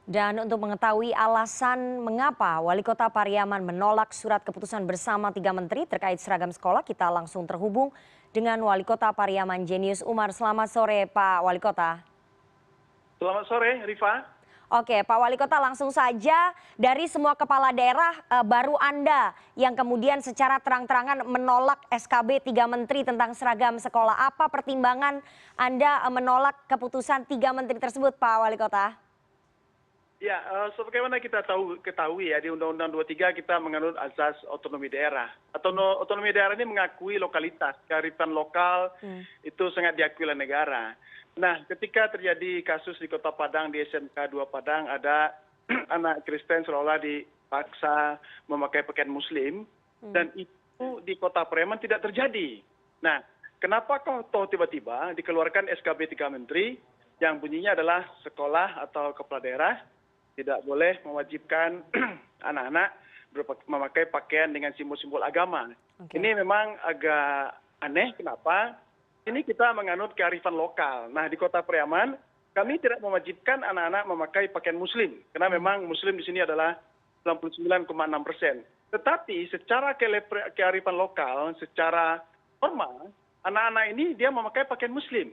Dan untuk mengetahui alasan mengapa Wali Kota Pariaman menolak surat keputusan bersama 3 menteri terkait seragam sekolah, kita langsung terhubung dengan Wali Kota Pariaman Jenius Umar. Selamat sore Pak Wali Kota. Selamat sore, Rifa. Oke Pak Wali Kota, langsung saja dari semua kepala daerah baru Anda yang kemudian secara terang-terangan menolak SKB 3 menteri tentang seragam sekolah. Apa pertimbangan Anda menolak keputusan 3 menteri tersebut Pak Wali Kota? Ya, sebagaimana kita ketahui ya di Undang-Undang 23 kita menganut azas otonomi daerah. Otonomi daerah ini mengakui lokalitas, kearifan lokal itu sangat diakui oleh negara. Nah, ketika terjadi kasus di Kota Padang, di SMK 2 Padang, ada anak Kristen seolah-olah dipaksa memakai pakaian Muslim, dan itu di Kota Pariaman tidak terjadi. Nah, kenapa kok tiba-tiba dikeluarkan SKB 3 Menteri yang bunyinya adalah sekolah atau kepala daerah tidak boleh mewajibkan anak-anak memakai pakaian dengan simbol-simbol agama. Ini memang agak aneh, kenapa? Ini kita menganut kearifan lokal. Nah, di Kota Pariaman, kami tidak mewajibkan anak-anak memakai pakaian Muslim, karena memang Muslim di sini adalah 99,6%. Tetapi secara kearifan lokal, secara normal, anak-anak ini dia memakai pakaian Muslim.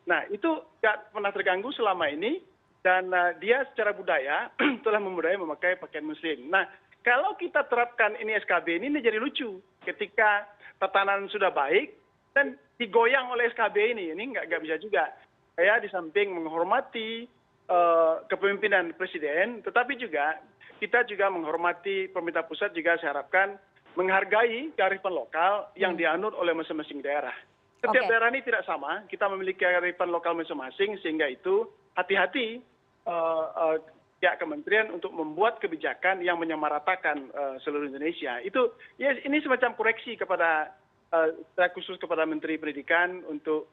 Nah, itu tidak pernah terganggu selama ini. Dan dia secara budaya telah membudayai memakai pakaian Muslim. Nah, kalau kita terapkan ini SKB ini jadi lucu. Ketika tatanan sudah baik dan digoyang oleh SKB ini nggak bisa juga. Saya di samping menghormati kepemimpinan Presiden, tetapi juga kita juga menghormati pemerintah pusat juga saya harapkan menghargai kearifan lokal yang dianut oleh masing-masing daerah. Setiap daerah ini tidak sama, kita memiliki kearifan lokal masing-masing, sehingga itu hati-hati pihak kementerian untuk membuat kebijakan yang menyamaratakan seluruh Indonesia. Itu ya, ini semacam koreksi kepada khusus kepada Menteri Pendidikan untuk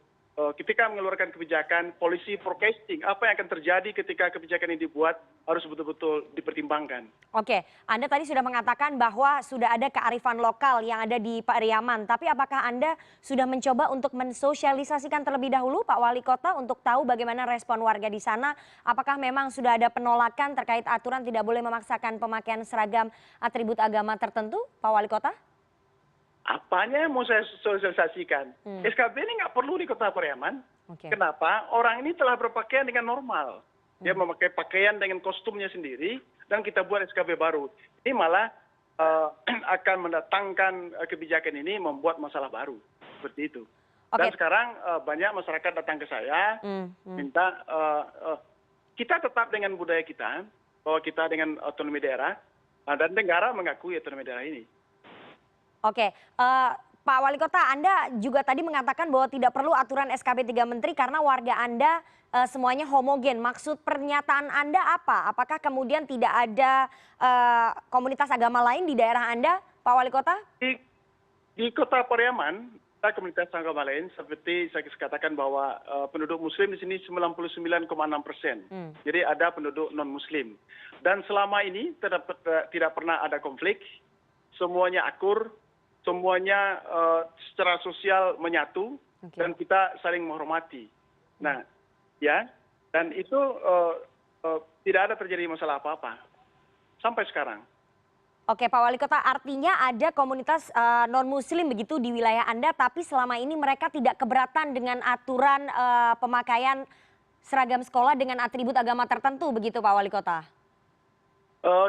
ketika mengeluarkan kebijakan policy forecasting, apa yang akan terjadi ketika kebijakan ini dibuat harus betul-betul dipertimbangkan. Oke, Anda tadi sudah mengatakan bahwa sudah ada kearifan lokal yang ada di Pariaman, tapi apakah Anda sudah mencoba untuk mensosialisasikan terlebih dahulu Pak Wali Kota untuk tahu bagaimana respon warga di sana? Apakah memang sudah ada penolakan terkait aturan tidak boleh memaksakan pemakaian seragam atribut agama tertentu, Pak Wali Kota? Apanya yang mau saya sosialisasikan? SKB ini nggak perlu di Kota Pariaman. Kenapa? Orang ini telah berpakaian dengan normal. Dia memakai pakaian dengan kostumnya sendiri, dan kita buat SKB baru. Ini malah akan mendatangkan kebijakan ini membuat masalah baru. Seperti itu. Dan sekarang banyak masyarakat datang ke saya, minta kita tetap dengan budaya kita, bahwa kita dengan otonomi daerah, dan negara mengakui otonomi daerah ini. Oke, Pak Wali Kota, Anda juga tadi mengatakan bahwa tidak perlu aturan SKB 3 Menteri karena warga Anda semuanya homogen. Maksud pernyataan Anda apa? Apakah kemudian tidak ada komunitas agama lain di daerah Anda, Pak Wali Kota? Di Kota Pariaman, ada komunitas agama lain, seperti saya katakan bahwa penduduk Muslim di sini 99,6%. Jadi ada penduduk non-Muslim. Dan selama ini tidak pernah ada konflik, semuanya akur, semuanya secara sosial menyatu, dan kita saling menghormati. Nah, ya, dan itu tidak ada terjadi masalah apa-apa sampai sekarang. Oke, Pak Wali Kota, artinya ada komunitas non-Muslim begitu di wilayah Anda, tapi selama ini mereka tidak keberatan dengan aturan pemakaian seragam sekolah dengan atribut agama tertentu, begitu Pak Wali Kota?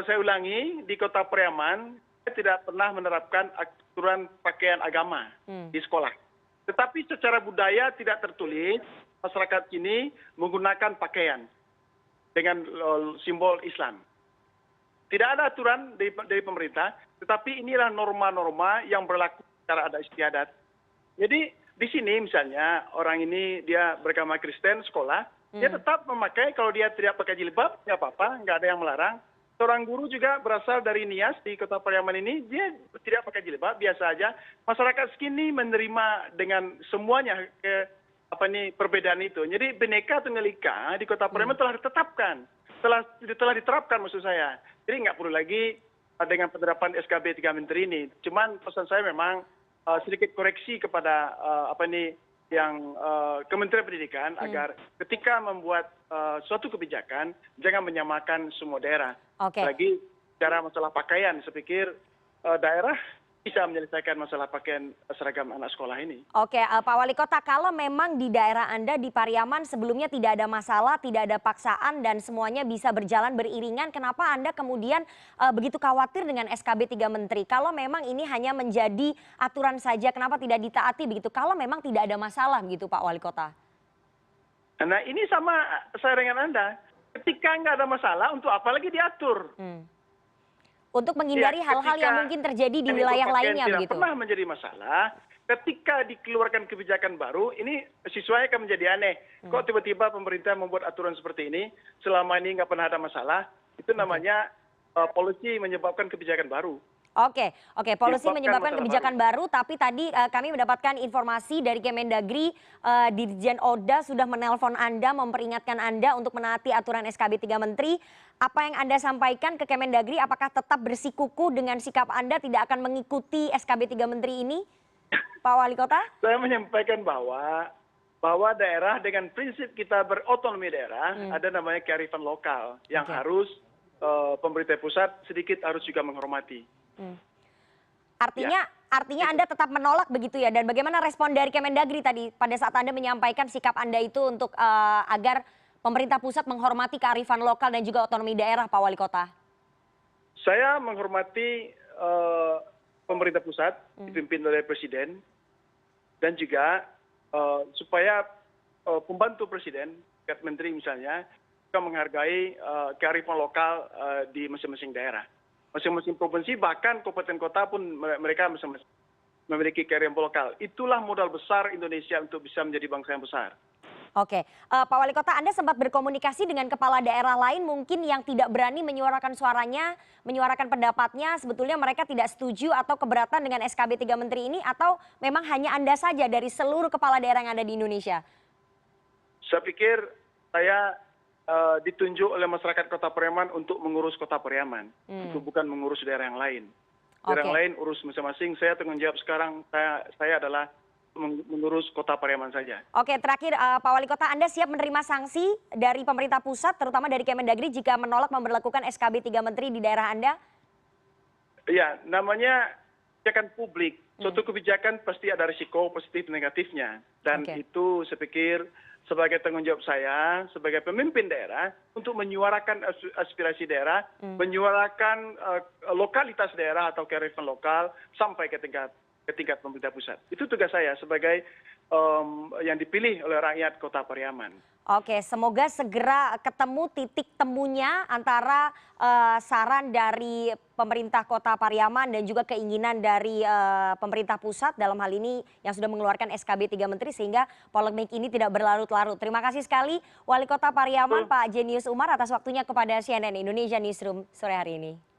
Saya ulangi, di Kota Pariaman saya tidak pernah menerapkan aturan pakaian agama di sekolah. Tetapi secara budaya tidak tertulis masyarakat ini menggunakan pakaian dengan simbol Islam. Tidak ada aturan dari pemerintah, tetapi inilah norma-norma yang berlaku secara adat istiadat. Jadi di sini misalnya orang ini dia beragama Kristen sekolah, dia tetap memakai, kalau dia tidak pakai jilbab, nggak apa-apa, nggak ada yang melarang. Seorang guru juga berasal dari Nias di Kota Pariaman ini, dia tidak pakai jilbab, biasa aja. Masyarakat sini menerima dengan semuanya perbedaan itu. Jadi Bhinneka Tunggal Ika di Kota Pariaman telah ditetapkan, telah diterapkan maksud saya. Jadi nggak perlu lagi dengan penerapan SKB 3 Menteri ini. Cuman pesan saya memang sedikit koreksi kepada yang Kementerian Pendidikan agar ketika membuat suatu kebijakan jangan menyamakan semua daerah. Oke. Lagi cara masalah pakaian, saya pikir daerah bisa menyelesaikan masalah pakaian seragam anak sekolah ini. Oke, Pak Wali Kota, kalau memang di daerah Anda di Pariaman sebelumnya tidak ada masalah, tidak ada paksaan dan semuanya bisa berjalan beriringan, kenapa Anda kemudian begitu khawatir dengan SKB 3 Menteri? Kalau memang ini hanya menjadi aturan saja, kenapa tidak ditaati begitu? Kalau memang tidak ada masalah begitu, Pak Wali Kota. Nah ini sama saya dengan Anda. Ketika nggak ada masalah, untuk apa lagi diatur? Untuk menghindari hal-hal yang mungkin terjadi di wilayah lainnya tidak begitu. pernah menjadi masalah. Ketika dikeluarkan kebijakan baru, ini siswanya akan menjadi aneh. Kok tiba-tiba pemerintah membuat aturan seperti ini, selama ini nggak pernah ada masalah, itu namanya policy menyebabkan kebijakan baru. Oke, polusi menyebabkan masalah kebijakan baru, tapi tadi kami mendapatkan informasi dari Kemendagri, Dirjen Oda sudah menelpon Anda, memperingatkan Anda untuk menaati aturan SKB 3 Menteri. Apa yang Anda sampaikan ke Kemendagri, apakah tetap bersikukuh dengan sikap Anda tidak akan mengikuti SKB 3 Menteri ini, Pak Wali Kota? Saya menyampaikan bahwa daerah dengan prinsip kita berotonomi daerah, ada namanya kearifan lokal yang harus pemerintah pusat sedikit harus juga menghormati. Artinya Anda tetap menolak begitu ya, dan bagaimana respon dari Kemendagri tadi pada saat Anda menyampaikan sikap Anda itu untuk agar pemerintah pusat menghormati kearifan lokal dan juga otonomi daerah, Pak Wali Kota? Saya menghormati pemerintah pusat dipimpin oleh Presiden dan juga supaya pembantu Presiden, Menteri misalnya, juga menghargai kearifan lokal di masing-masing daerah. Masing-masing provinsi bahkan kabupaten kota pun mereka masing-masing memiliki kearifan lokal. Itulah modal besar Indonesia untuk bisa menjadi bangsa yang besar. Oke, Pak Wali Kota, Anda sempat berkomunikasi dengan kepala daerah lain mungkin yang tidak berani menyuarakan suaranya, menyuarakan pendapatnya, sebetulnya mereka tidak setuju atau keberatan dengan SKB 3 Menteri ini, atau memang hanya Anda saja dari seluruh kepala daerah yang ada di Indonesia? Saya pikir saya ditunjuk oleh masyarakat Kota Pariaman untuk mengurus Kota Pariaman, untuk bukan mengurus daerah yang lain. Daerah yang lain urus masing-masing. Saya tanggung jawab sekarang saya adalah mengurus Kota Pariaman saja. Oke, terakhir Pak Wali Kota, Anda siap menerima sanksi dari pemerintah pusat, terutama dari Kemendagri jika menolak memberlakukan SKB 3 Menteri di daerah Anda? Iya, namanya kebijakan publik. Suatu kebijakan pasti ada risiko positif negatifnya. Dan itu saya pikir sebagai tanggung jawab saya sebagai pemimpin daerah untuk menyuarakan aspirasi daerah, menyuarakan lokalitas daerah atau kearifan lokal sampai ke tingkat pemerintah pusat. Itu tugas saya sebagai yang dipilih oleh rakyat Kota Pariaman. Oke, semoga segera ketemu titik temunya antara saran dari pemerintah Kota Pariaman dan juga keinginan dari pemerintah pusat dalam hal ini yang sudah mengeluarkan SKB 3 Menteri sehingga polemik ini tidak berlarut-larut. Terima kasih sekali Wali Kota Pariaman Pak Jenius Umar atas waktunya kepada CNN Indonesia Newsroom sore hari ini.